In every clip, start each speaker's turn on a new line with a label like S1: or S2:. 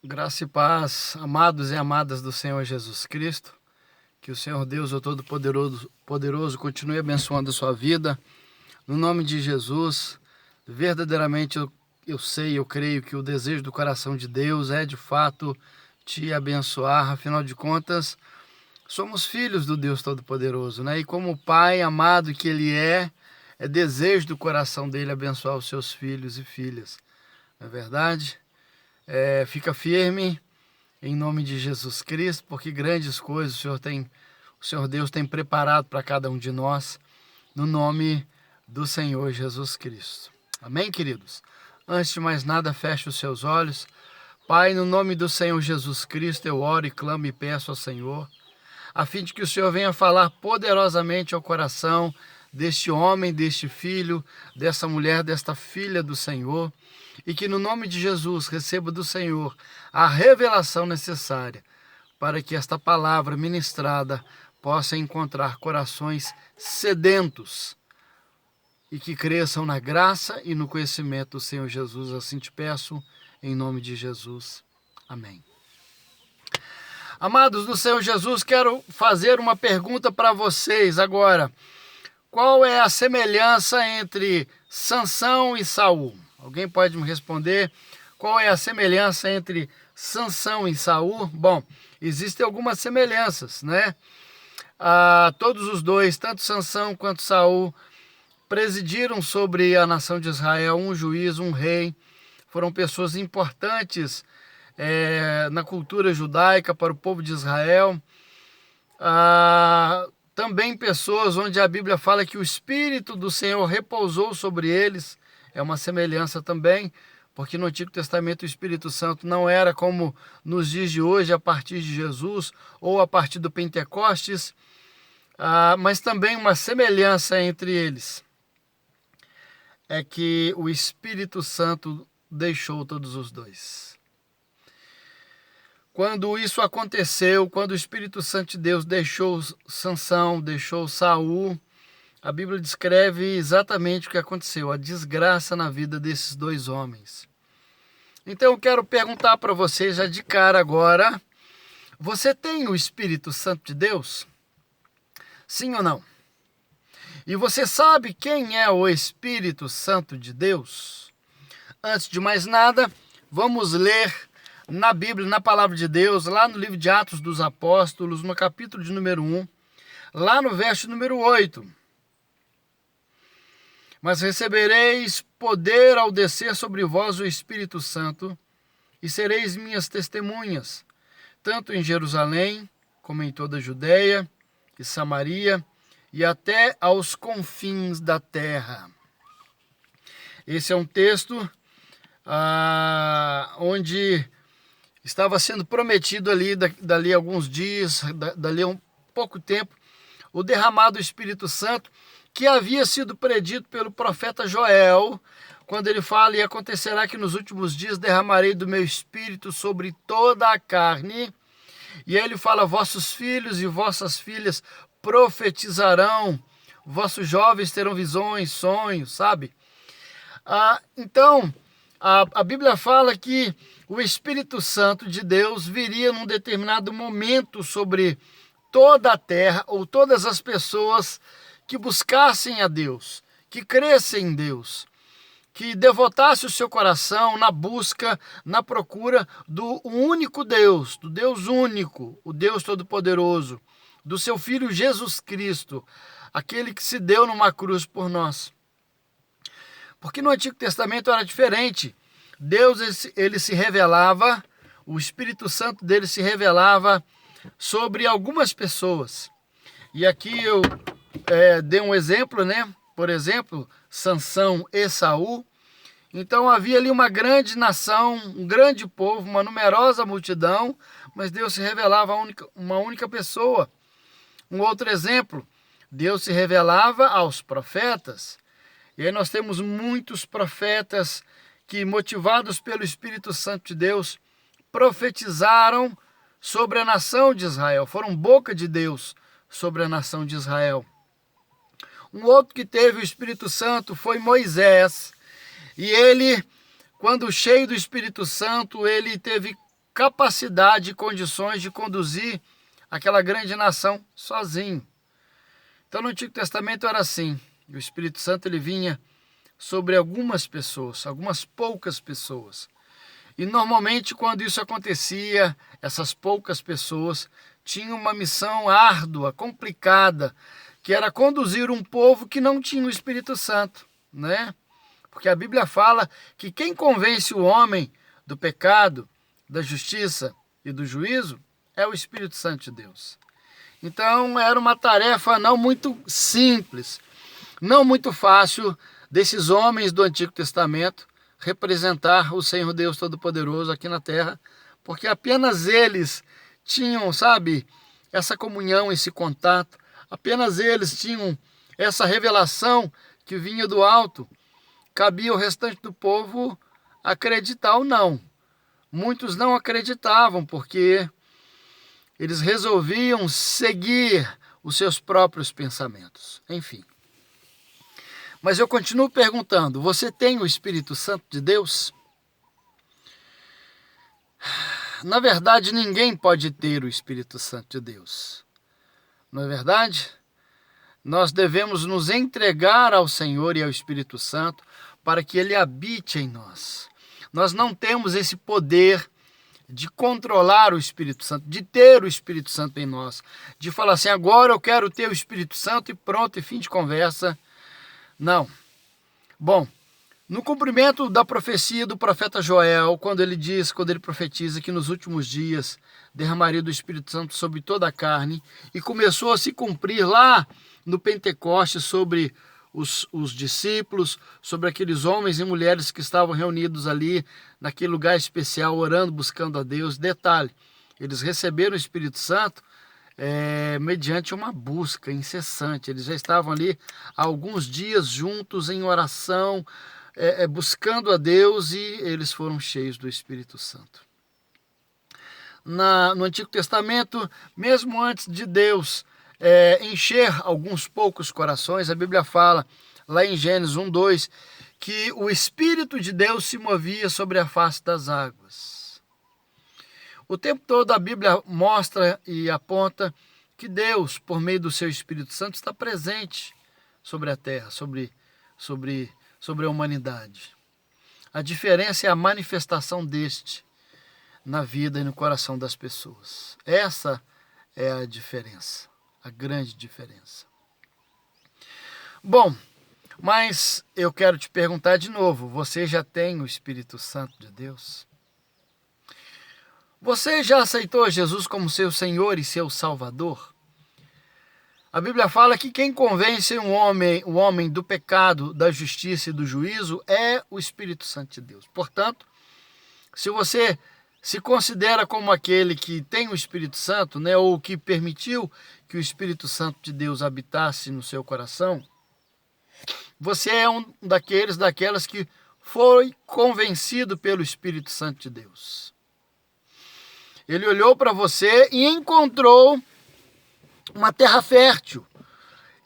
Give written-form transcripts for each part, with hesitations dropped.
S1: Graça e paz, amados e amadas do Senhor Jesus Cristo. Que o Senhor Deus, o Todo-Poderoso, continue abençoando a sua vida. No nome de Jesus, verdadeiramente eu sei, eu creio que o desejo do coração de Deus é de fato te abençoar. Afinal de contas, somos filhos do Deus Todo-Poderoso, né? E como Pai amado que Ele é desejo do coração dele abençoar os seus filhos e filhas. Não é verdade? Fica firme em nome de Jesus Cristo, porque grandes coisas o Senhor Deus tem preparado para cada um de nós, no nome do Senhor Jesus Cristo. Amém, queridos? Antes de mais nada, feche os seus olhos. Pai, no nome do Senhor Jesus Cristo, eu oro e clamo e peço ao Senhor, a fim de que o Senhor venha falar poderosamente ao coração deste homem, deste filho, dessa mulher, desta filha do Senhor, e que no nome de Jesus receba do Senhor a revelação necessária para que esta palavra ministrada possa encontrar corações sedentos e que cresçam na graça e no conhecimento do Senhor Jesus. Assim te peço, em nome de Jesus. Amém. Amados do Senhor Jesus, quero fazer uma pergunta para vocês agora. Qual é a semelhança entre Sansão e Saul? Alguém pode me responder? Qual é a semelhança entre Sansão e Saul? Bom, existem algumas semelhanças, né? Todos os dois, tanto Sansão quanto Saul, presidiram sobre a nação de Israel um juiz, um rei. Foram pessoas importantes na cultura judaica para o povo de Israel. Também pessoas onde a Bíblia fala que o Espírito do Senhor repousou sobre eles. É uma semelhança também, porque no Antigo Testamento o Espírito Santo não era como nos dias de hoje, a partir de Jesus ou a partir do Pentecostes, mas também uma semelhança entre eles é que o Espírito Santo deixou todos os dois. Quando isso aconteceu, quando o Espírito Santo de Deus deixou Sansão, deixou Saul, a Bíblia descreve exatamente o que aconteceu, a desgraça na vida desses dois homens. Então eu quero perguntar para vocês já de cara agora, você tem o Espírito Santo de Deus? Sim ou não? E você sabe quem é o Espírito Santo de Deus? Antes de mais nada, vamos ler na Bíblia, na Palavra de Deus, lá no livro de Atos dos Apóstolos, no capítulo de número 1, lá no verso número 8. Mas recebereis poder ao descer sobre vós o Espírito Santo, e sereis minhas testemunhas, tanto em Jerusalém, como em toda a Judeia e Samaria, e até aos confins da terra. Esse é um texto onde estava sendo prometido dali alguns dias, dali um pouco tempo, o derramado do Espírito Santo, que havia sido predito pelo profeta Joel, quando ele fala: e acontecerá que nos últimos dias derramarei do meu Espírito sobre toda a carne. E aí ele fala: vossos filhos e vossas filhas profetizarão, vossos jovens terão visões, sonhos, sabe? Então, a Bíblia fala que o Espírito Santo de Deus viria num determinado momento sobre toda a terra, ou todas as pessoas que buscassem a Deus, que crescem em Deus, que devotasse o seu coração na busca, na procura do único Deus, do Deus único, o Deus Todo-Poderoso, do seu Filho Jesus Cristo, aquele que se deu numa cruz por nós. Porque no Antigo Testamento era diferente. Deus, ele se revelava, o Espírito Santo dele se revelava sobre algumas pessoas. E aqui eu dei um exemplo, né? Por exemplo, Sansão e Saul. Então havia ali uma grande nação, um grande povo, uma numerosa multidão, mas Deus se revelava a uma única pessoa. Um outro exemplo, Deus se revelava aos profetas. E aí nós temos muitos profetas que, motivados pelo Espírito Santo de Deus, profetizaram sobre a nação de Israel, foram boca de Deus sobre a nação de Israel. Um outro que teve o Espírito Santo foi Moisés, e ele, quando cheio do Espírito Santo, ele teve capacidade e condições de conduzir aquela grande nação sozinho. Então no Antigo Testamento era assim, o Espírito Santo ele vinha sobre algumas pessoas, algumas poucas pessoas. E normalmente quando isso acontecia, essas poucas pessoas tinham uma missão árdua, complicada, que era conduzir um povo que não tinha o Espírito Santo, né? Porque a Bíblia fala que quem convence o homem do pecado, da justiça e do juízo é o Espírito Santo de Deus. Então era uma tarefa não muito simples, não muito fácil desses homens do Antigo Testamento representar o Senhor Deus Todo-Poderoso aqui na terra, porque apenas eles tinham, sabe, essa comunhão, esse contato, apenas eles tinham essa revelação que vinha do alto. Cabia ao restante do povo acreditar ou não. Muitos não acreditavam porque eles resolviam seguir os seus próprios pensamentos. Enfim. Mas eu continuo perguntando, você tem o Espírito Santo de Deus? Na verdade, ninguém pode ter o Espírito Santo de Deus. Não é verdade? Nós devemos nos entregar ao Senhor e ao Espírito Santo para que Ele habite em nós. Nós não temos esse poder de controlar o Espírito Santo, de ter o Espírito Santo em nós, de falar assim, agora eu quero ter o Espírito Santo e pronto, e fim de conversa. Não. Bom, no cumprimento da profecia do profeta Joel, quando ele profetiza que nos últimos dias derramaria do Espírito Santo sobre toda a carne, e começou a se cumprir lá no Pentecostes sobre os discípulos, sobre aqueles homens e mulheres que estavam reunidos ali, naquele lugar especial, orando, buscando a Deus. Detalhe, eles receberam o Espírito Santo mediante uma busca incessante. Eles já estavam ali há alguns dias juntos em oração, buscando a Deus, e eles foram cheios do Espírito Santo. No Antigo Testamento, mesmo antes de Deus encher alguns poucos corações, a Bíblia fala, lá em Gênesis 1:2, que o Espírito de Deus se movia sobre a face das águas. O tempo todo a Bíblia mostra e aponta que Deus, por meio do seu Espírito Santo, está presente sobre a terra, sobre a humanidade. A diferença é a manifestação deste na vida e no coração das pessoas. Essa é a diferença, a grande diferença. Bom, mas eu quero te perguntar de novo, você já tem o Espírito Santo de Deus? Você já aceitou Jesus como seu Senhor e seu Salvador? A Bíblia fala que quem convence o homem do pecado, da justiça e do juízo é o Espírito Santo de Deus. Portanto, se você se considera como aquele que tem o Espírito Santo, né, ou que permitiu que o Espírito Santo de Deus habitasse no seu coração, você é um daquelas que foi convencido pelo Espírito Santo de Deus. Ele olhou para você e encontrou uma terra fértil.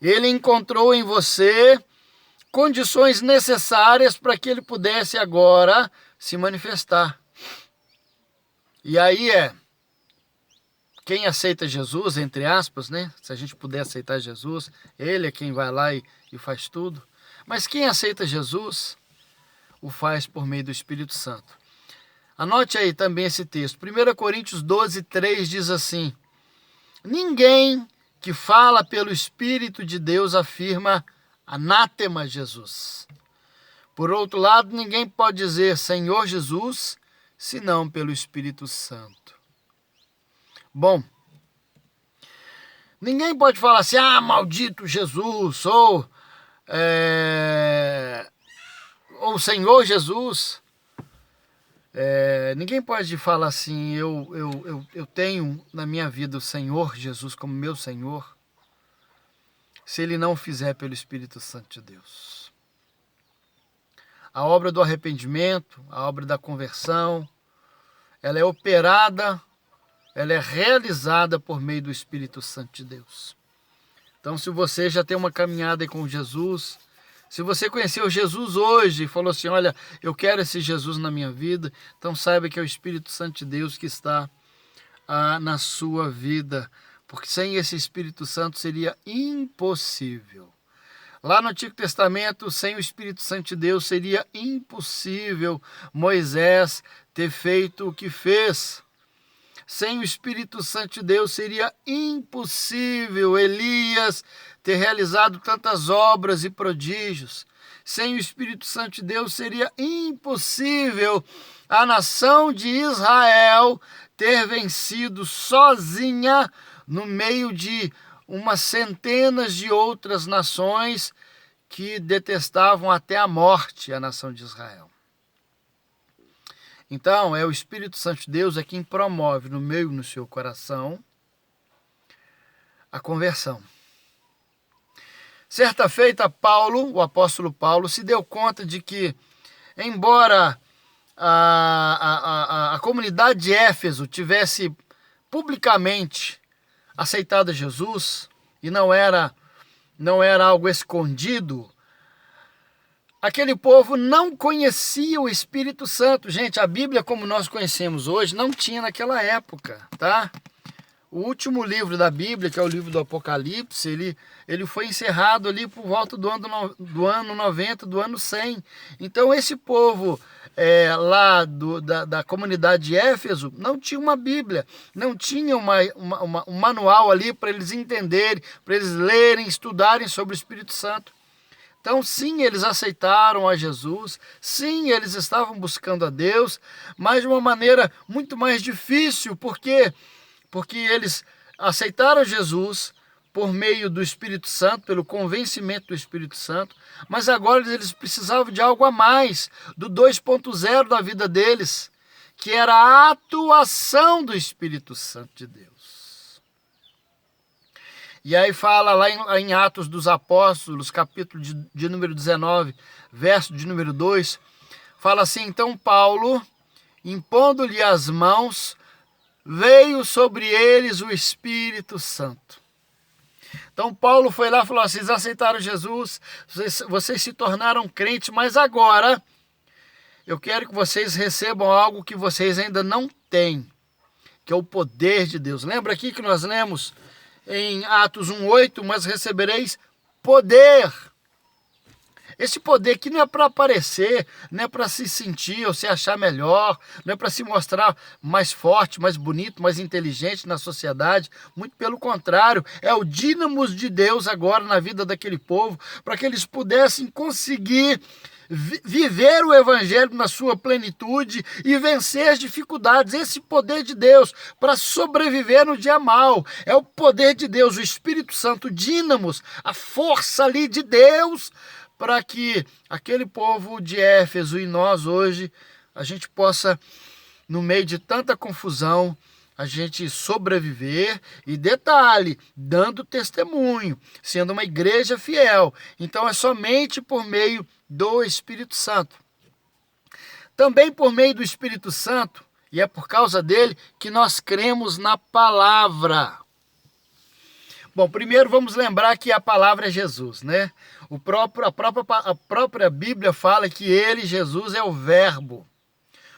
S1: Ele encontrou em você condições necessárias para que ele pudesse agora se manifestar. E aí quem aceita Jesus, entre aspas, né? Se a gente puder aceitar Jesus, ele é quem vai lá e faz tudo. Mas quem aceita Jesus, o faz por meio do Espírito Santo. Anote aí também esse texto. 1 Coríntios 12:3 diz assim: ninguém que fala pelo Espírito de Deus afirma anátema Jesus. Por outro lado, ninguém pode dizer Senhor Jesus, senão pelo Espírito Santo. Bom, ninguém pode falar assim, maldito Jesus, ou Senhor Jesus. Ninguém pode falar assim, eu tenho na minha vida o Senhor Jesus como meu Senhor, se ele não fizer pelo Espírito Santo de Deus. A obra do arrependimento, a obra da conversão, ela é operada, ela é realizada por meio do Espírito Santo de Deus. Então, se você já tem uma caminhada com Jesus, Se você conheceu Jesus hoje e falou assim, olha, eu quero esse Jesus na minha vida, então saiba que é o Espírito Santo de Deus que está na sua vida, porque sem esse Espírito Santo seria impossível. Lá no Antigo Testamento, sem o Espírito Santo de Deus, seria impossível Moisés ter feito o que fez. Sem o Espírito Santo de Deus, seria impossível Elias ter realizado tantas obras e prodígios. Sem o Espírito Santo de Deus, seria impossível a nação de Israel ter vencido sozinha no meio de umas centenas de outras nações que detestavam até a morte a nação de Israel. Então, é o Espírito Santo de Deus quem promove no meio no seu coração a conversão. Certa feita, Paulo, o apóstolo Paulo, se deu conta de que, embora a comunidade de Éfeso tivesse publicamente aceitado Jesus, e não era algo escondido, aquele povo não conhecia o Espírito Santo. Gente, a Bíblia como nós conhecemos hoje não tinha naquela época, tá? O último livro da Bíblia, que é o livro do Apocalipse, ele foi encerrado ali por volta do ano 90, do ano 100. Então esse povo lá da comunidade de Éfeso não tinha uma Bíblia, não tinha um manual ali para eles entenderem, para eles lerem, estudarem sobre o Espírito Santo. Então, sim, eles aceitaram a Jesus, sim, eles estavam buscando a Deus, mas de uma maneira muito mais difícil, porque eles aceitaram Jesus por meio do Espírito Santo, pelo convencimento do Espírito Santo, mas agora eles precisavam de algo a mais, do 2.0 da vida deles, que era a atuação do Espírito Santo de Deus. E aí fala lá em Atos dos Apóstolos, capítulo de número 19, verso de número 2, fala assim, então Paulo, impondo-lhe as mãos, veio sobre eles o Espírito Santo. Então Paulo foi lá e falou, vocês aceitaram Jesus, vocês se tornaram crentes, mas agora eu quero que vocês recebam algo que vocês ainda não têm, que é o poder de Deus. Lembra aqui que nós lemos em Atos 1:8, mas recebereis poder. Esse poder que não é para aparecer, não é para se sentir ou se achar melhor, não é para se mostrar mais forte, mais bonito, mais inteligente na sociedade. Muito pelo contrário, é o dínamo de Deus agora na vida daquele povo, para que eles pudessem conseguir viver o evangelho na sua plenitude e vencer as dificuldades. Esse poder de Deus para sobreviver no dia mau é o poder de Deus, o Espírito Santo, dínamos, a força ali de Deus, para que aquele povo de Éfeso e nós hoje, a gente possa, no meio de tanta confusão, a gente sobreviver e, detalhe, dando testemunho, sendo uma igreja fiel. Então é somente por meio do Espírito Santo. Também por meio do Espírito Santo, e é por causa dele que nós cremos na palavra. Bom, primeiro vamos lembrar que a palavra é Jesus, né? A própria Bíblia fala que ele, Jesus, é o Verbo.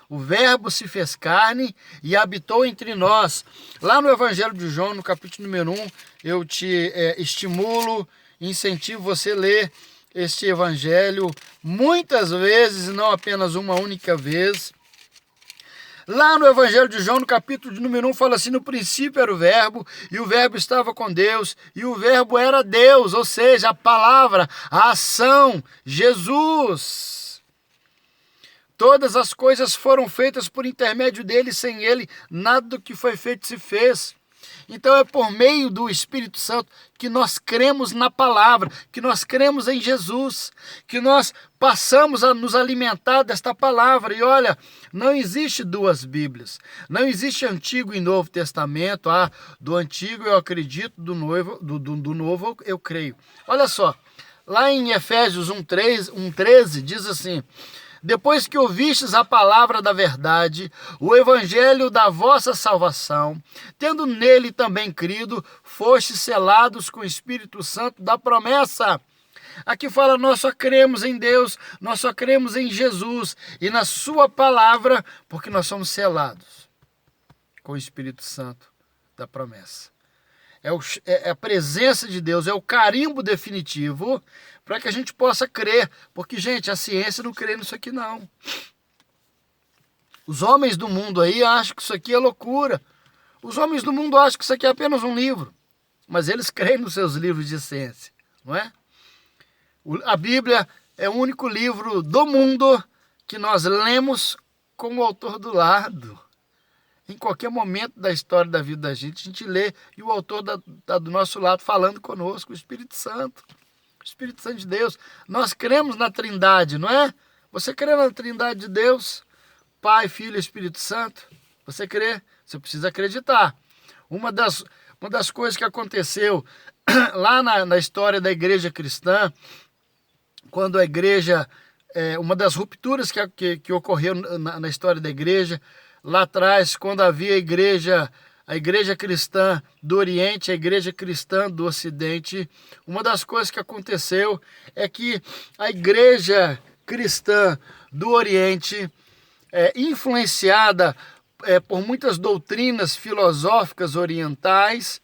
S1: O Verbo se fez carne e habitou entre nós. Lá no Evangelho de João, no capítulo número 1, eu te estimulo, incentivo você a ler este Evangelho muitas vezes, não apenas uma única vez. Lá no Evangelho de João, no capítulo de número 1, fala assim, no princípio era o Verbo, e o Verbo estava com Deus, e o Verbo era Deus, ou seja, a palavra, a ação, Jesus. Todas as coisas foram feitas por intermédio dele, sem ele, nada do que foi feito se fez. Então é por meio do Espírito Santo que nós cremos na palavra, que nós cremos em Jesus, que nós passamos a nos alimentar desta palavra. E olha, não existe duas Bíblias, não existe Antigo e Novo Testamento. Do Antigo eu acredito, do Novo eu creio. Olha só, lá em Efésios 1:13 diz assim, depois que ouvistes a palavra da verdade, o evangelho da vossa salvação, tendo nele também crido, fostes selados com o Espírito Santo da promessa, Aqui fala, nós só cremos em Deus, nós só cremos em Jesus e na sua palavra, porque nós somos selados com o Espírito Santo da promessa. É a presença de Deus, é o carimbo definitivo para que a gente possa crer. Porque, gente, a ciência não crê nisso aqui, não. Os homens do mundo aí acham que isso aqui é loucura. Os homens do mundo acham que isso aqui é apenas um livro. Mas eles creem nos seus livros de ciência, não é? A Bíblia é o único livro do mundo que nós lemos com o autor do lado. Em qualquer momento da história da vida da gente, a gente lê e o autor está do nosso lado falando conosco, o Espírito Santo. O Espírito Santo de Deus. Nós cremos na Trindade, não é? Você crê na Trindade de Deus? Pai, Filho e Espírito Santo? Você crê? Você precisa acreditar. Uma das coisas que aconteceu lá na história da igreja cristã, quando a igreja, uma das rupturas que ocorreu na história da igreja, lá atrás, quando havia a igreja cristã do Oriente, a igreja cristã do Ocidente, uma das coisas que aconteceu é que a igreja cristã do Oriente, influenciada por muitas doutrinas filosóficas orientais,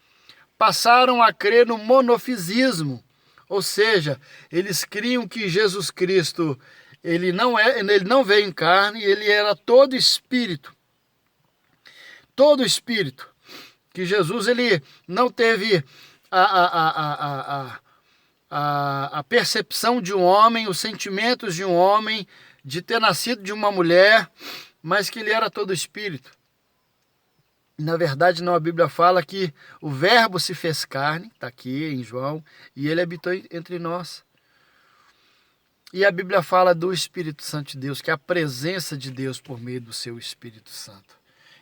S1: passaram a crer no monofisismo, ou seja, eles criam que Jesus Cristo ele não veio em carne, ele era todo espírito. Todo espírito, que Jesus ele não teve a percepção de um homem, os sentimentos de um homem, de ter nascido de uma mulher, mas que ele era todo espírito. Na verdade, não, a Bíblia fala que o verbo se fez carne, está aqui em João, e ele habitou entre nós. E a Bíblia fala do Espírito Santo de Deus, que é a presença de Deus por meio do seu Espírito Santo.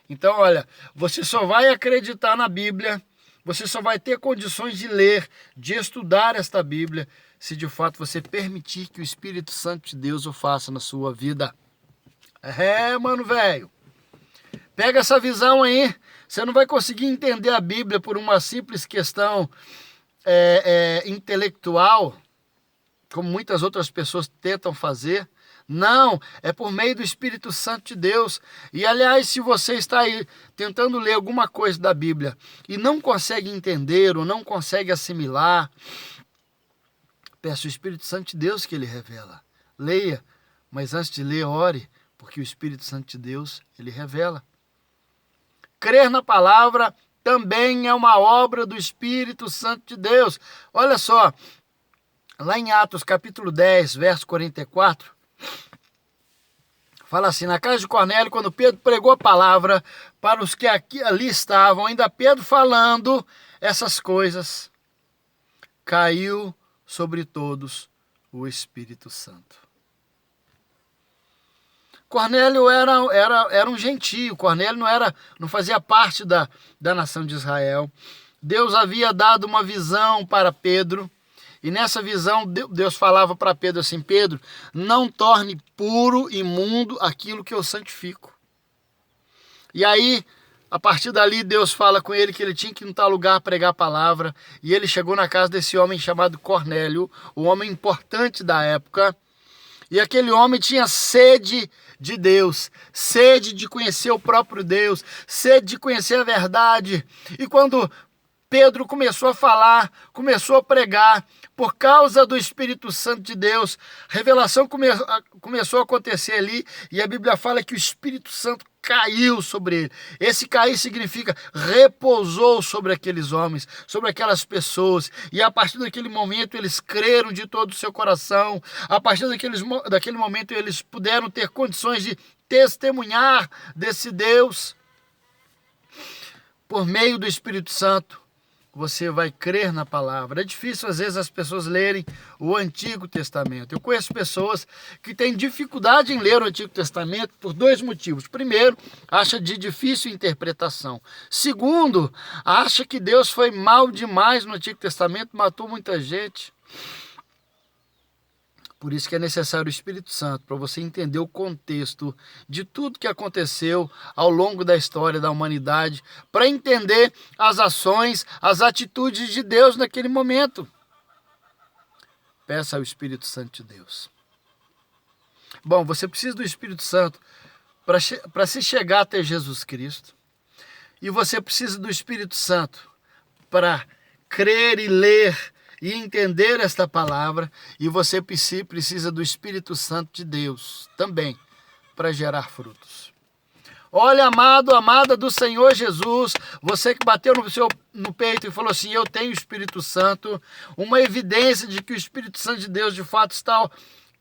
S1: Então, olha, você só vai acreditar na Bíblia, você só vai ter condições de ler, de estudar esta Bíblia, se de fato você permitir que o Espírito Santo de Deus o faça na sua vida. Mano, velho, pega essa visão aí, você não vai conseguir entender a Bíblia por uma simples questão intelectual, como muitas outras pessoas tentam fazer. Não, é por meio do Espírito Santo de Deus. E aliás, se você está aí tentando ler alguma coisa da Bíblia e não consegue entender ou não consegue assimilar, peça o Espírito Santo de Deus que ele revela. Leia, mas antes de ler, ore, porque o Espírito Santo de Deus, ele revela. Crer na palavra também é uma obra do Espírito Santo de Deus. Olha só, lá em Atos capítulo 10, verso 44, fala assim, na casa de Cornélio, quando Pedro pregou a palavra para os que ali estavam, ainda Pedro falando essas coisas, caiu sobre todos o Espírito Santo. Cornélio era um gentio, Cornélio não fazia parte da nação de Israel. Deus havia dado uma visão para Pedro, e nessa visão Deus falava para Pedro assim, Pedro, não torne puro, imundo aquilo que eu santifico. E aí, a partir dali, Deus fala com ele que ele tinha que ir em tal lugar pregar a palavra, e ele chegou na casa desse homem chamado Cornélio, um homem importante da época, e aquele homem tinha sede de Deus, sede de conhecer o próprio Deus, sede de conhecer a verdade. E quando Pedro começou a falar, começou a pregar, por causa do Espírito Santo de Deus, revelação começou a acontecer ali, e a Bíblia fala que o Espírito Santo caiu sobre ele. Esse cair significa repousou sobre aqueles homens, sobre aquelas pessoas, e a partir daquele momento eles creram de todo o seu coração. A partir daquele momento eles puderam ter condições de testemunhar desse Deus. Por meio do Espírito Santo, você vai crer na palavra. É difícil às vezes as pessoas lerem o Antigo Testamento. Eu conheço pessoas que têm dificuldade em ler o Antigo Testamento por dois motivos. Primeiro, acha de difícil interpretação. Segundo, acha que Deus foi mal demais no Antigo Testamento, matou muita gente. Por isso que é necessário o Espírito Santo, para você entender o contexto de tudo que aconteceu ao longo da história da humanidade, para entender as ações, as atitudes de Deus naquele momento. Peça ao Espírito Santo de Deus. Bom, você precisa do Espírito Santo para se chegar até Jesus Cristo. E você precisa do Espírito Santo para crer e ler e entender esta palavra. E você precisa do Espírito Santo de Deus também para gerar frutos. Olha, amado, amada do Senhor Jesus, você que bateu no peito e falou assim, eu tenho o Espírito Santo, uma evidência de que o Espírito Santo de Deus de fato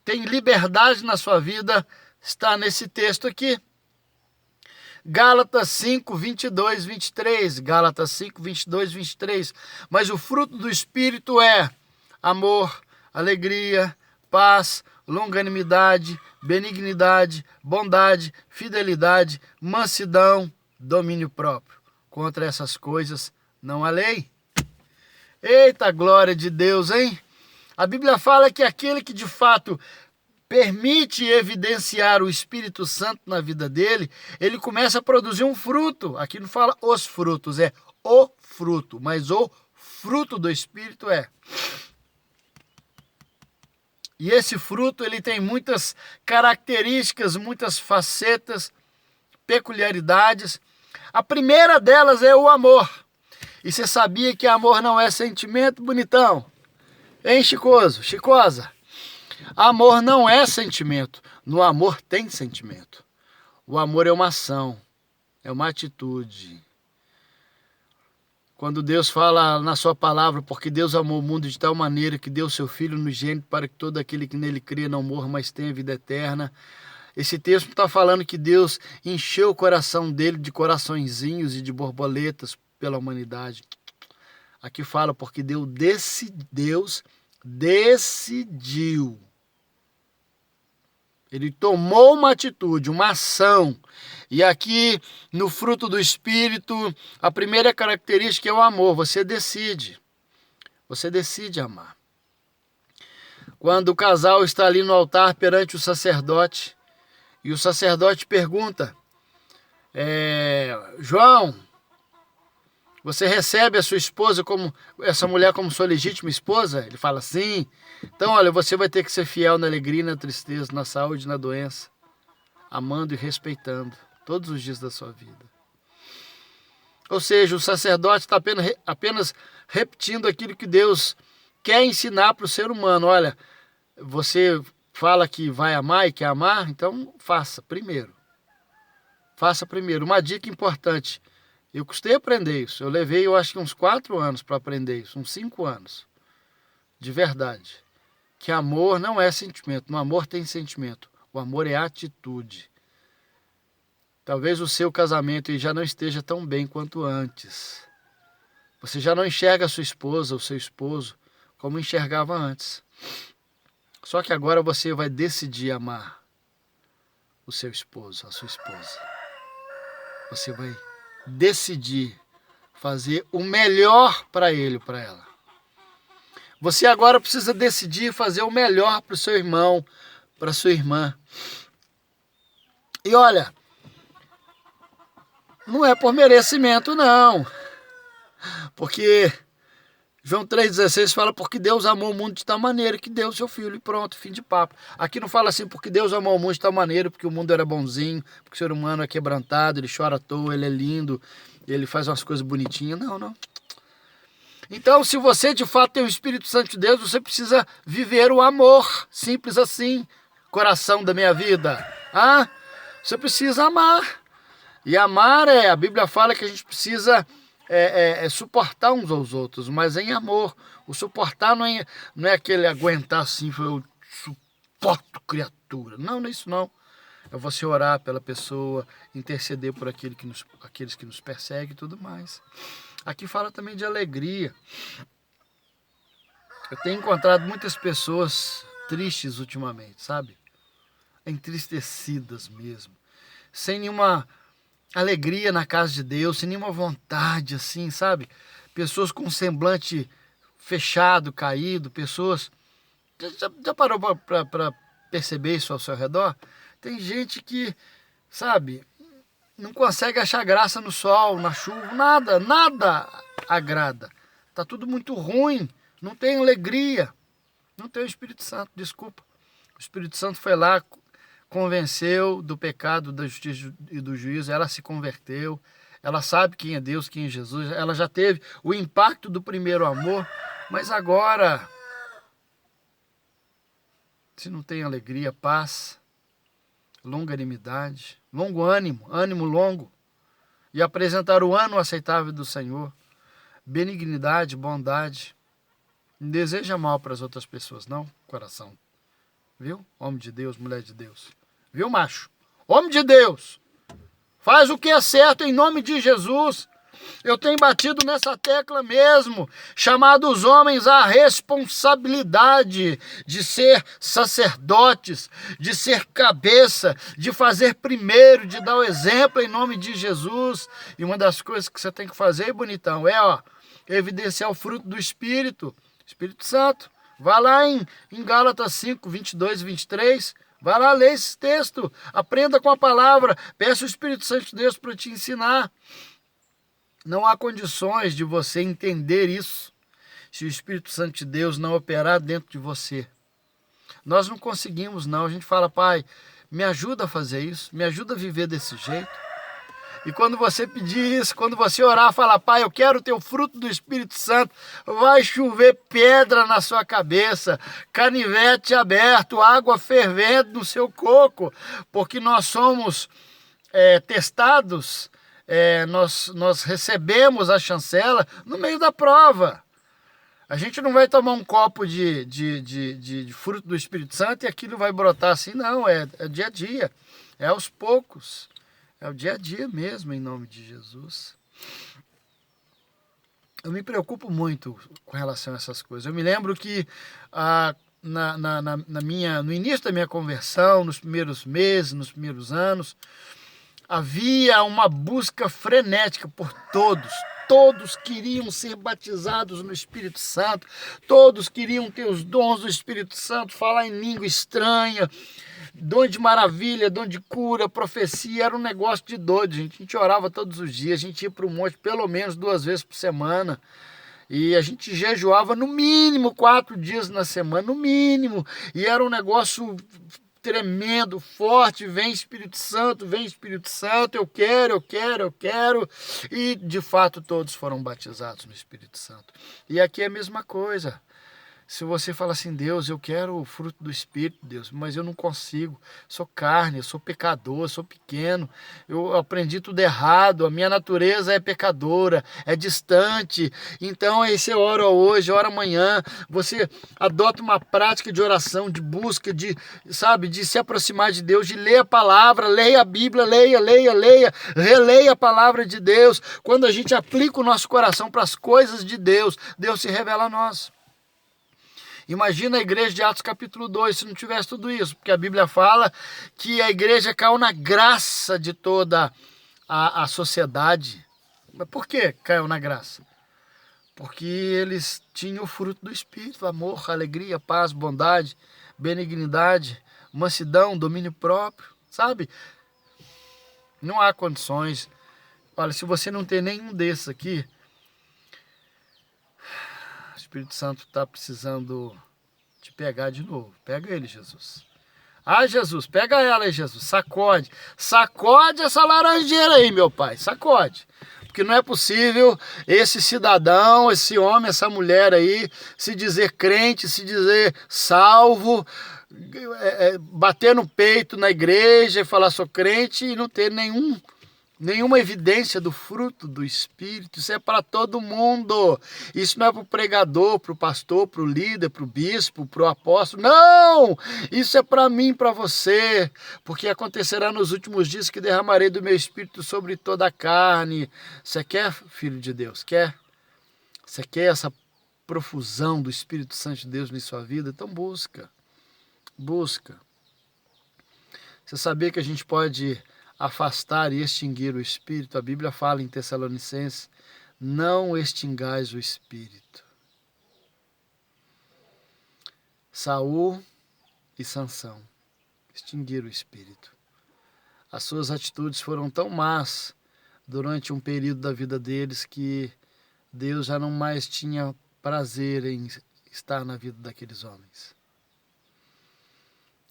S1: tem liberdade na sua vida, está nesse texto aqui. Gálatas 5, 22, 23. Gálatas 5, 22, 23. Mas o fruto do Espírito é amor, alegria, paz, longanimidade, benignidade, bondade, fidelidade, mansidão, domínio próprio. Contra essas coisas não há lei. Eita glória de Deus, hein? A Bíblia fala que aquele que de fato permite evidenciar o Espírito Santo na vida dele, ele começa a produzir um fruto. Aqui não fala os frutos, é o fruto, mas o fruto do Espírito é. E esse fruto, ele tem muitas características, muitas facetas, peculiaridades. A primeira delas é o amor. E você sabia que amor não é sentimento, bonitão? Hein, Chicoso? Chicosa? Amor não é sentimento. No amor tem sentimento. O amor é uma ação, é uma atitude. Quando Deus fala na sua palavra, porque Deus amou o mundo de tal maneira que deu seu Filho unigênito para que todo aquele que nele crê não morra, mas tenha vida eterna. Esse texto está falando que Deus encheu o coração dele de coraçõezinhos e de borboletas pela humanidade. Aqui fala porque Deus decidiu. Ele tomou uma atitude, uma ação. E aqui, no fruto do Espírito, a primeira característica é o amor. Você decide. Você decide amar. Quando o casal está ali no altar perante o sacerdote, e o sacerdote pergunta, João, você recebe a sua esposa essa mulher como sua legítima esposa? Ele fala, sim. Então, olha, você vai ter que ser fiel na alegria e na tristeza, na saúde e na doença, amando e respeitando todos os dias da sua vida. Ou seja, o sacerdote está apenas repetindo aquilo que Deus quer ensinar para o ser humano. Olha, você fala que vai amar e quer amar, então faça primeiro. Faça primeiro. Uma dica importante. Eu custei aprender isso. Eu levei, eu acho que uns 4 anos para aprender isso. Uns 5 anos. De verdade. Que amor não é sentimento. No amor tem sentimento. O amor é atitude. Talvez o seu casamento já não esteja tão bem quanto antes. Você já não enxerga a sua esposa, o seu esposo, como enxergava antes. Só que agora você vai decidir amar o seu esposo, a sua esposa. Você vai decidir fazer o melhor para ele, para ela. Você agora precisa decidir fazer o melhor para o seu irmão, para a sua irmã. E olha, não é por merecimento, não. Porque João 3,16 fala, porque Deus amou o mundo de tal maneira que deu o seu filho e pronto, fim de papo. Aqui não fala assim, porque Deus amou o mundo de tal maneira, porque o mundo era bonzinho, porque o ser humano é quebrantado, ele chora à toa, ele é lindo, ele faz umas coisas bonitinhas. Não, não. Então, se você de fato tem o Espírito Santo de Deus, você precisa viver o amor, simples assim, coração da minha vida. Você precisa amar. E amar a Bíblia fala que a gente precisa suportar uns aos outros, mas em amor. O suportar não é aquele aguentar assim, eu suporto criatura. Não, não é isso não. É você orar pela pessoa, interceder por aqueles que nos perseguem e tudo mais. Aqui fala também de alegria. Eu tenho encontrado muitas pessoas tristes ultimamente, sabe? Entristecidas mesmo. Sem nenhuma alegria na casa de Deus, sem nenhuma vontade, assim, sabe? Pessoas com semblante fechado, caído, pessoas... Já parou para perceber isso ao seu redor? Tem gente que, sabe, não consegue achar graça no sol, na chuva, nada agrada. Tá tudo muito ruim, não tem alegria. Não tem o Espírito Santo, desculpa. O Espírito Santo foi lá, convenceu do pecado, da justiça e do juízo, ela se converteu, ela sabe quem é Deus, quem é Jesus, ela já teve o impacto do primeiro amor, mas agora, se não tem alegria, paz, longanimidade, longo ânimo, ânimo longo, e apresentar o ano aceitável do Senhor, benignidade, bondade, não deseja mal para as outras pessoas, não, coração. Viu? Homem de Deus, mulher de Deus. Viu, macho? Homem de Deus. Faz o que é certo em nome de Jesus. Eu tenho batido nessa tecla mesmo. Chamado os homens à responsabilidade de ser sacerdotes, de ser cabeça, de fazer primeiro, de dar o exemplo em nome de Jesus. E uma das coisas que você tem que fazer, bonitão, evidenciar o fruto do Espírito. Espírito Santo. Vai lá em Gálatas 5, 22 e 23. Vai lá ler esse texto. Aprenda com a palavra. Peça o Espírito Santo de Deus para te ensinar. Não há condições de você entender isso se o Espírito Santo de Deus não operar dentro de você. Nós não conseguimos, não. A gente fala, Pai, me ajuda a fazer isso. Me ajuda a viver desse jeito. E quando você pedir isso, quando você orar, falar, Pai, eu quero ter o fruto do Espírito Santo, vai chover pedra na sua cabeça, canivete aberto, água fervendo no seu coco, porque nós somos testados, nós recebemos a chancela no meio da prova. A gente não vai tomar um copo de fruto do Espírito Santo e aquilo vai brotar assim, não, é dia a dia, é aos poucos. É o dia a dia mesmo, em nome de Jesus. Eu me preocupo muito com relação a essas coisas. Eu me lembro que no início da minha conversão, nos primeiros meses, nos primeiros anos, havia uma busca frenética por todos. Todos queriam ser batizados no Espírito Santo. Todos queriam ter os dons do Espírito Santo, falar em língua estranha, dom de maravilha, dom de cura, profecia, era um negócio de doido, gente. A gente orava todos os dias, a gente ia para o monte pelo menos 2 vezes por semana. E a gente jejuava no mínimo 4 dias na semana, no mínimo. E era um negócio tremendo, forte, vem Espírito Santo, eu quero. E de fato todos foram batizados no Espírito Santo. E aqui é a mesma coisa. Se você fala assim, Deus, eu quero o fruto do Espírito, Deus, mas eu não consigo, sou carne, eu sou pecador, eu sou pequeno, eu aprendi tudo errado, a minha natureza é pecadora, é distante, então aí você ora hoje, ora amanhã, você adota uma prática de oração, de busca, de se aproximar de Deus, de ler a palavra, leia a Bíblia, releia a palavra de Deus. Quando a gente aplica o nosso coração para as coisas de Deus, Deus se revela a nós. Imagina a igreja de Atos capítulo 2, se não tivesse tudo isso, porque a Bíblia fala que a igreja caiu na graça de toda a sociedade. Mas por que caiu na graça? Porque eles tinham o fruto do Espírito, amor, alegria, paz, bondade, benignidade, mansidão, domínio próprio, sabe? Não há condições. Olha, se você não tem nenhum desses aqui, o Espírito Santo está precisando te pegar de novo. Pega ele, Jesus. Ah, Jesus, pega ela aí, Jesus. Sacode. Sacode essa laranjeira aí, meu pai. Sacode. Porque não é possível esse cidadão, esse homem, essa mulher aí, se dizer crente, se dizer salvo, bater no peito na igreja e falar sou crente e não ter nenhuma evidência do fruto do Espírito. Isso é para todo mundo. Isso não é para o pregador, para o pastor, para o líder, para o bispo, para o apóstolo. Não! Isso é para mim, para você. Porque acontecerá nos últimos dias que derramarei do meu Espírito sobre toda a carne. Você quer, filho de Deus? Quer? Você quer essa profusão do Espírito Santo de Deus em sua vida? Então busca. Busca. Você sabia que a gente pode afastar e extinguir o Espírito? A Bíblia fala em Tessalonicenses, não extingais o Espírito. Saul e Sansão extinguiram o Espírito. As suas atitudes foram tão más durante um período da vida deles que Deus já não mais tinha prazer em estar na vida daqueles homens.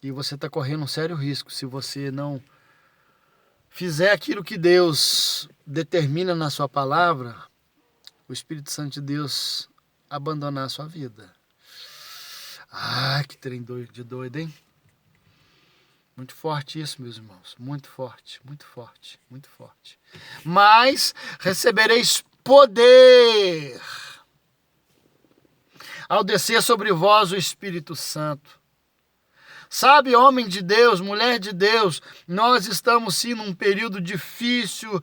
S1: E você está correndo um sério risco se você não fizer aquilo que Deus determina na sua palavra, o Espírito Santo de Deus abandonar a sua vida. Ah, que trem doido, hein? Muito forte isso, meus irmãos. Muito forte, muito forte, muito forte. Mas recebereis poder ao descer sobre vós o Espírito Santo. Sabe, homem de Deus, mulher de Deus, nós estamos sim num período difícil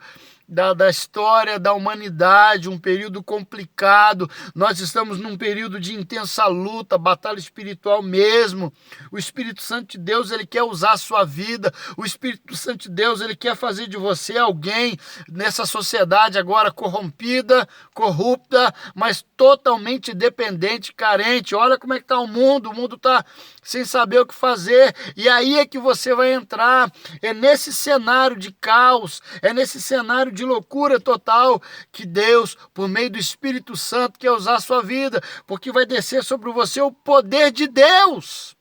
S1: da história da humanidade, um período complicado. Nós estamos num período de intensa luta, batalha espiritual mesmo. O Espírito Santo de Deus, ele quer usar a sua vida. O Espírito Santo de Deus, ele quer fazer de você alguém nessa sociedade agora corrompida, corrupta, mas totalmente dependente, carente. Olha como é que está o mundo está sem saber o que fazer. E aí é que você vai entrar. É nesse cenário de caos, é nesse cenário de loucura total que Deus, por meio do Espírito Santo, quer usar a sua vida, porque vai descer sobre você o poder de Deus.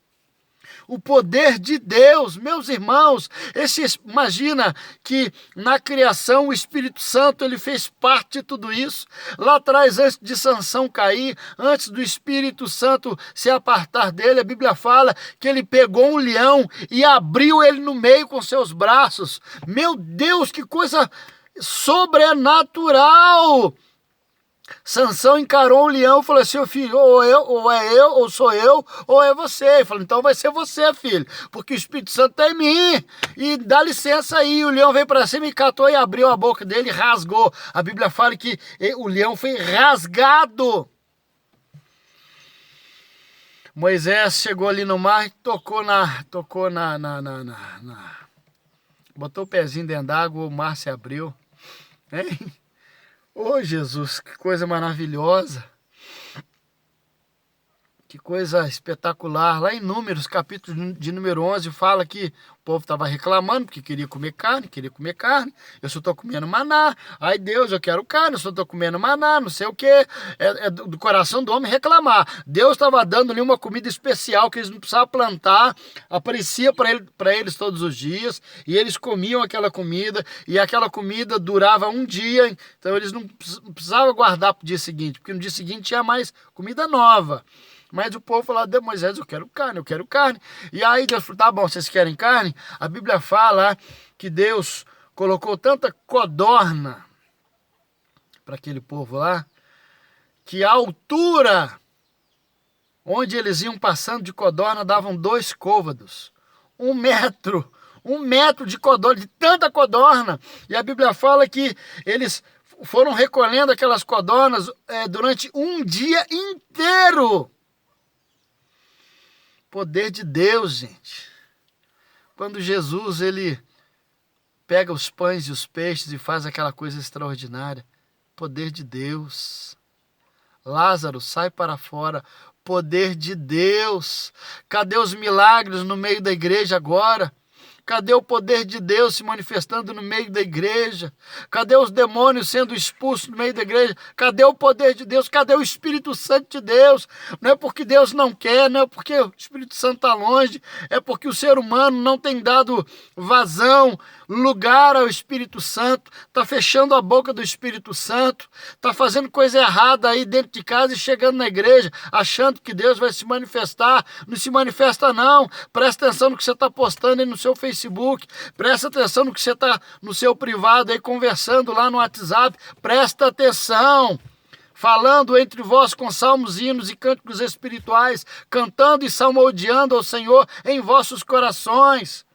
S1: O poder de Deus, meus irmãos. Imagina que na criação o Espírito Santo, ele fez parte de tudo isso. Lá atrás, antes de Sansão cair, antes do Espírito Santo se apartar dele, a Bíblia fala que ele pegou um leão e abriu ele no meio com seus braços. Meu Deus, que coisa sobrenatural! Sansão encarou o leão e falou assim: filho, ou sou eu, ou é você. Ele falou: então vai ser você, filho, porque o Espírito Santo está em mim, e dá licença aí. O leão veio para cima e catou e abriu a boca dele e rasgou. A Bíblia fala que o leão foi rasgado. Moisés chegou ali no mar e botou o pezinho dentro d'água, o mar se abriu. Hein? Oh, Jesus, que coisa maravilhosa. Que coisa espetacular. Lá em Números, capítulo de número 11, fala que o povo estava reclamando porque queria comer carne. Eu só estou comendo maná. Ai, Deus, eu quero carne, eu só estou comendo maná, não sei o quê. É do coração do homem reclamar. Deus estava dando ali uma comida especial que eles não precisavam plantar. Aparecia para eles todos os dias. E eles comiam aquela comida. E aquela comida durava um dia. Então eles não precisavam guardar para o dia seguinte. Porque no dia seguinte tinha mais comida nova. Mas o povo falou: Moisés, eu quero carne. E aí Deus falou: tá bom, vocês querem carne? A Bíblia fala que Deus colocou tanta codorna para aquele povo lá, que a altura onde eles iam passando de codorna davam 2 côvados. 1 metro. 1 metro de codorna, de tanta codorna. E a Bíblia fala que eles foram recolhendo aquelas codornas durante um dia inteiro. Poder de Deus, gente. Quando Jesus, ele pega os pães e os peixes e faz aquela coisa extraordinária. Poder de Deus. Lázaro, sai para fora. Poder de Deus. Cadê os milagres no meio da igreja agora? Cadê o poder de Deus se manifestando no meio da igreja? Cadê os demônios sendo expulsos no meio da igreja? Cadê o poder de Deus? Cadê o Espírito Santo de Deus? Não é porque Deus não quer, não é porque o Espírito Santo está longe, é porque o ser humano não tem dado vazão, lugar ao Espírito Santo, está fechando a boca do Espírito Santo, está fazendo coisa errada aí dentro de casa e chegando na igreja, achando que Deus vai se manifestar. Não se manifesta não. Presta atenção no que você está postando aí no seu Facebook, presta atenção no que você está no seu privado aí conversando lá no WhatsApp, presta atenção. Falando entre vós com salmos, hinos e cânticos espirituais, cantando e salmodiando ao Senhor em vossos corações.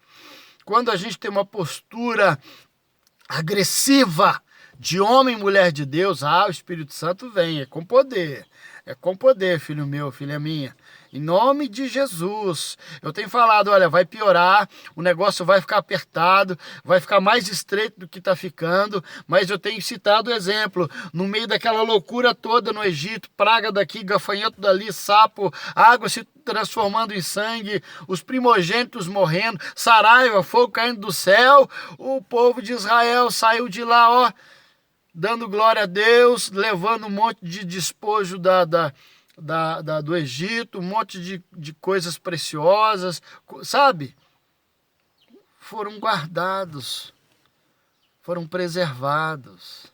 S1: Quando a gente tem uma postura agressiva de homem e mulher de Deus, o Espírito Santo vem, é com poder, filho meu, filha minha. Em nome de Jesus. Eu tenho falado, olha, vai piorar, o negócio vai ficar apertado, vai ficar mais estreito do que está ficando, mas eu tenho citado o exemplo, no meio daquela loucura toda no Egito, praga daqui, gafanhoto dali, sapo, água se transformando em sangue, os primogênitos morrendo, saraiva, fogo caindo do céu, o povo de Israel saiu de lá, dando glória a Deus, levando um monte de despojo do Egito, um monte de coisas preciosas, sabe? Foram guardados, foram preservados.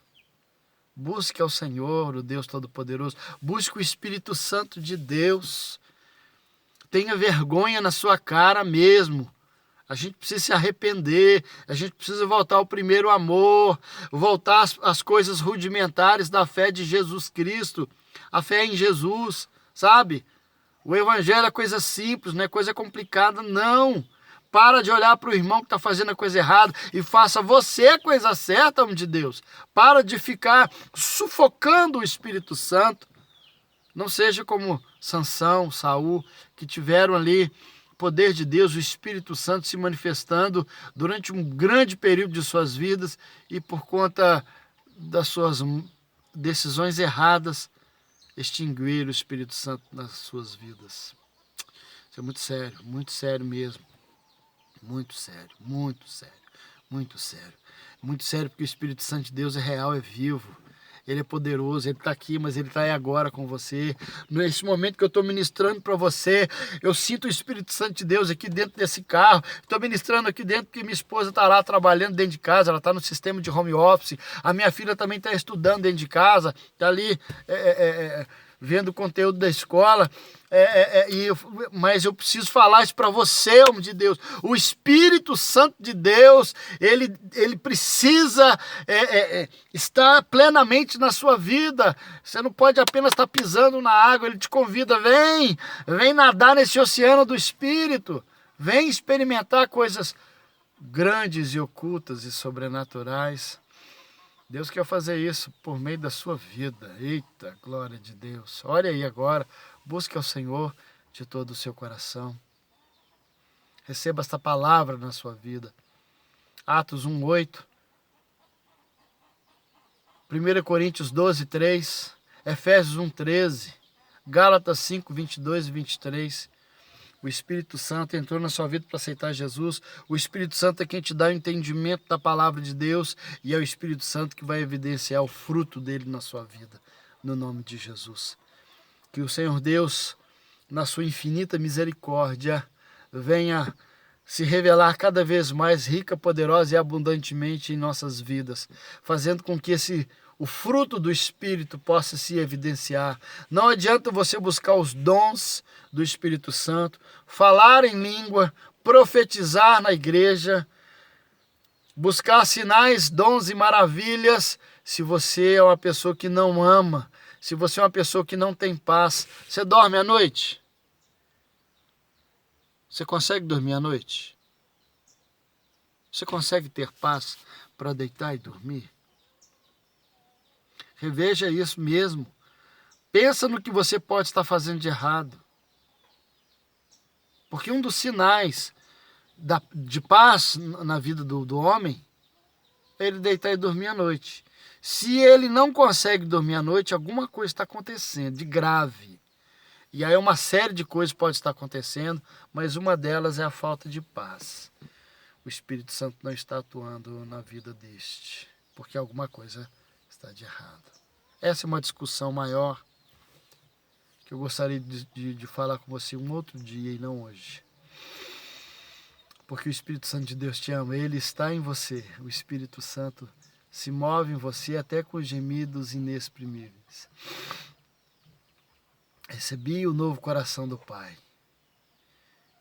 S1: Busque ao Senhor, o Deus Todo-Poderoso. Busque o Espírito Santo de Deus. Tenha vergonha na sua cara mesmo. A gente precisa se arrepender, a gente precisa voltar ao primeiro amor, voltar às coisas rudimentares da fé de Jesus Cristo, a fé em Jesus, sabe? O Evangelho é coisa simples, não é coisa complicada, não. Para de olhar para o irmão que está fazendo a coisa errada e faça você a coisa certa, homem de Deus. Para de ficar sufocando o Espírito Santo. Não seja como Sansão, Saul, que tiveram ali o poder de Deus, o Espírito Santo se manifestando durante um grande período de suas vidas e por conta das suas decisões erradas, extinguir o Espírito Santo nas suas vidas. Isso é muito sério mesmo. Muito sério, muito sério, muito sério. Muito sério porque o Espírito Santo de Deus é real, é vivo. Ele é poderoso, ele está aqui, mas ele está aí agora com você. Nesse momento que eu estou ministrando para você, eu sinto o Espírito Santo de Deus aqui dentro desse carro. Estou ministrando aqui dentro porque minha esposa está lá trabalhando dentro de casa, ela está no sistema de home office. A minha filha também está estudando dentro de casa, está ali vendo o conteúdo da escola. Mas eu preciso falar isso para você, homem de Deus. O Espírito Santo de Deus, ele precisa estar plenamente na sua vida. Você não pode apenas estar pisando na água. Ele te convida, vem nadar nesse oceano do Espírito, vem experimentar coisas grandes e ocultas e sobrenaturais. Deus quer fazer isso por meio da sua vida. Eita, glória de Deus. Ore aí agora. Busque ao Senhor de todo o seu coração. Receba esta palavra na sua vida. Atos 1:8. 1 Coríntios 12:3. Efésios 1:13. Gálatas 5:22 e 23. O Espírito Santo entrou na sua vida para aceitar Jesus. O Espírito Santo é quem te dá o entendimento da palavra de Deus. E é o Espírito Santo que vai evidenciar o fruto dele na sua vida. No nome de Jesus. Que o Senhor Deus, na sua infinita misericórdia, venha se revelar cada vez mais rica, poderosa e abundantemente em nossas vidas. Fazendo com que o fruto do Espírito possa se evidenciar. Não adianta você buscar os dons do Espírito Santo, falar em língua, profetizar na igreja, buscar sinais, dons e maravilhas, se você é uma pessoa que não ama, se você é uma pessoa que não tem paz. Você dorme à noite? Você consegue dormir à noite? Você consegue ter paz para deitar e dormir? Reveja isso mesmo. Pensa no que você pode estar fazendo de errado. Porque um dos sinais de paz na vida do homem é ele deitar e dormir à noite. Se ele não consegue dormir à noite, alguma coisa está acontecendo de grave. E aí uma série de coisas pode estar acontecendo, mas uma delas é a falta de paz. O Espírito Santo não está atuando na vida deste, porque alguma coisa está de errado. Essa é uma discussão maior que eu gostaria de falar com você um outro dia e não hoje. Porque o Espírito Santo de Deus te ama, ele está em você. O Espírito Santo se move em você até com gemidos inexprimíveis. Recebi o novo coração do Pai.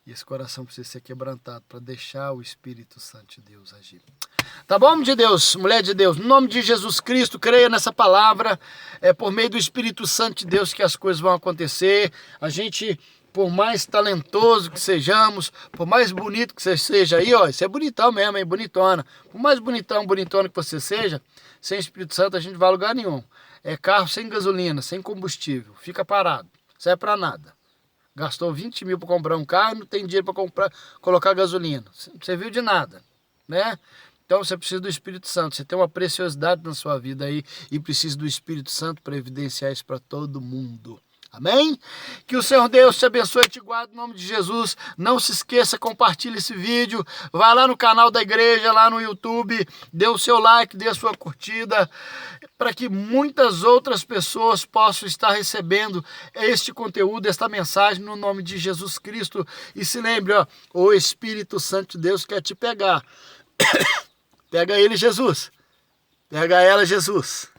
S1: E esse coração precisa ser quebrantado para deixar o Espírito Santo de Deus agir. Tá bom, homem de Deus, mulher de Deus? No nome de Jesus Cristo, creia nessa palavra. É por meio do Espírito Santo de Deus que as coisas vão acontecer. A gente, por mais talentoso que sejamos, por mais bonito que você seja aí, ó, isso é bonitão mesmo, hein, bonitona. Por mais bonitona que você seja, sem Espírito Santo a gente não vai a lugar nenhum. É carro sem gasolina, sem combustível, fica parado, não serve para nada. Gastou 20 mil para comprar um carro e não tem dinheiro para colocar gasolina. Não serviu de nada, né? Então você precisa do Espírito Santo. Você tem uma preciosidade na sua vida aí e precisa do Espírito Santo para evidenciar isso para todo mundo. Amém? Que o Senhor Deus te abençoe e te guarde em nome de Jesus. Não se esqueça, compartilhe esse vídeo. Vai lá no canal da igreja, lá no YouTube. Dê o seu like, dê a sua curtida. para que muitas outras pessoas possam estar recebendo este conteúdo, esta mensagem, no nome de Jesus Cristo. E se lembre, ó, o Espírito Santo de Deus quer te pegar. Pega ele, Jesus. Pega ela, Jesus.